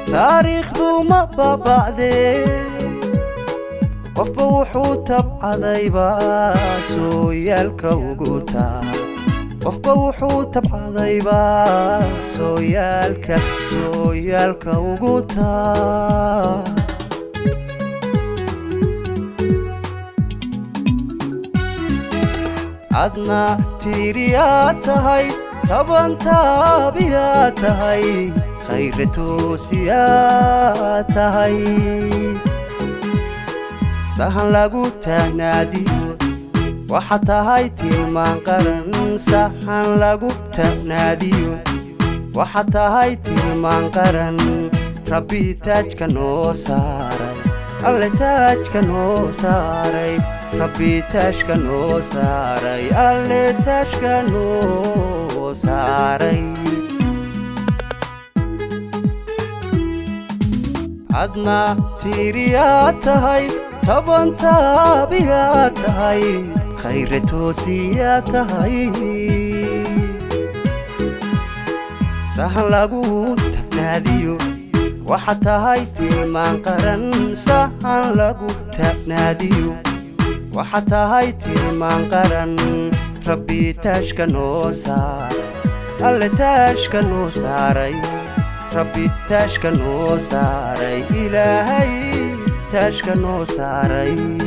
تاريخ ذو ما بعده قف وحو تبع ذيبا سويالك وقوتا قف وحو تبع ذيبا سويالك وقوتا عدنا تيرياتهاي طبعا تابياتهاي خير توسياتهاي سهل لغو تناديو وحتهاي تلمان قرن سهل لغو تناديو وحتهاي تلمان قرن ربي تاجك نو ساري اللي تاجك نو ساري ربي تاجك نو ساري اللي تاجك نو ساري عدنا تيرياتهاي طبعا تابياتهاي خير توسياتهاي سهل لغو تناديو وحتهاي تلمان قرن سهل لغو تناديو وحتهاي تلمان قرن ربي تاجك نو ساري اللي تاجك نو ساري ربي تاجك نو ساري إلهي تاجك نو ساري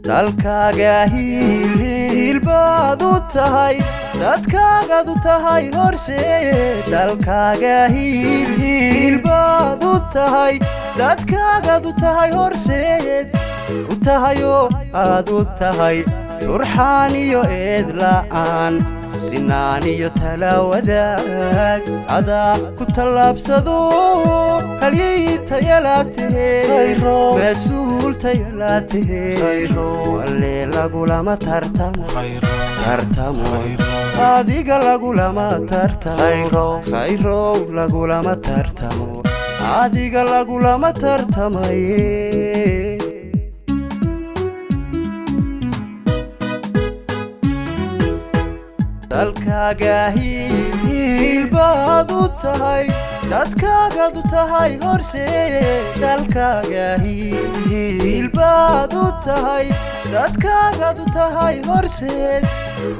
dalkaaga hiil baad u tahay dadkaagad u tahay horseed dalkaaga hiil baad u tahay dadkaagad u tahay horseed u tahayoo aad u tahay turxaan iyo eed la'aan sinaan iyo tala wadaag adaa ku tallaabsado halyay tayalaatahe mas-uul tayalaatahe walle lagulama tartamo adiga lagulama tartamo khayrow lagulama tartamo adiga lagulama tartamaye dalkaaga hiil baad u tahay dadkaagad u tahay horseed dalkaaga hiil baad u tahay dadkaagad u tahay horseed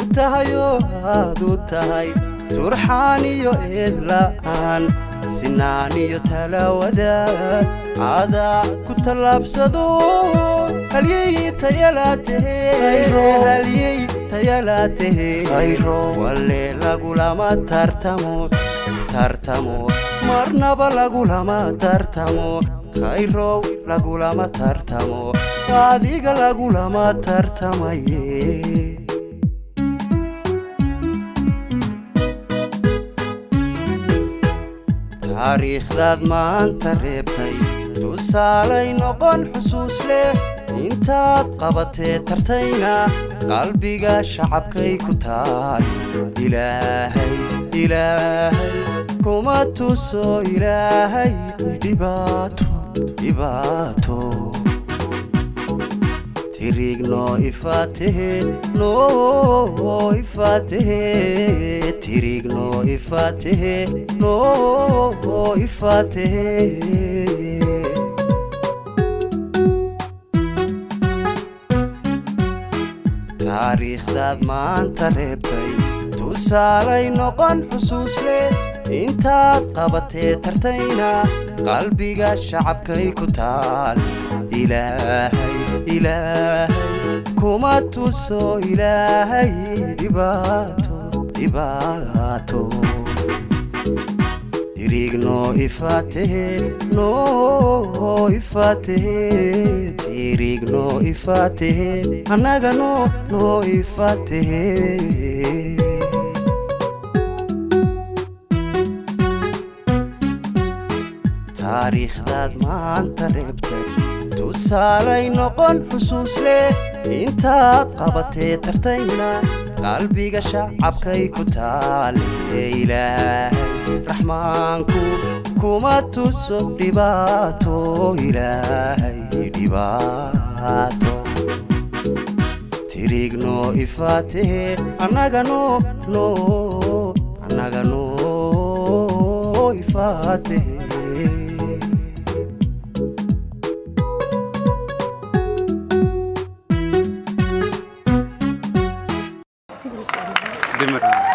u tahayoo aad u tahay turxaan iyo eed la'aan sinaan iyo tala wadaag adaa ku tallaabsado halyay tayalaatahe halyay tayalaatahe walle lagulama tartamo marnaba lagulama tartamo khayrow lagulama tartamo adiga lagulama tartamaye taariikhdaad maanta reebtay tusaalay noqon xusuus leh intaad qabatee tartayna qalbiga shacabkay ku taal ilaahay kuma tuso ilaahay dhibaato tirig noo ifaatehe tirig noo ifaatehe taariikhdaad maanta reebtay tusaalay noqon xusuus leh intaad qabatee tartayna qalbiga shacabkay ku taal ilaahay kuma tuso ilaahay dhibaato tirig noo ifaatehe tirig noo ifaatehe annaga noo ifaatehe taariikhdaad maanta reebtay tusaalay noqon xusuus leh intaad qabatee tartayna qalbiga shacabkay ku taal ilaahay raxmaanku kuma tuso dhibaato ilaahay dhibaato sirigno ifate anagano ifate دمر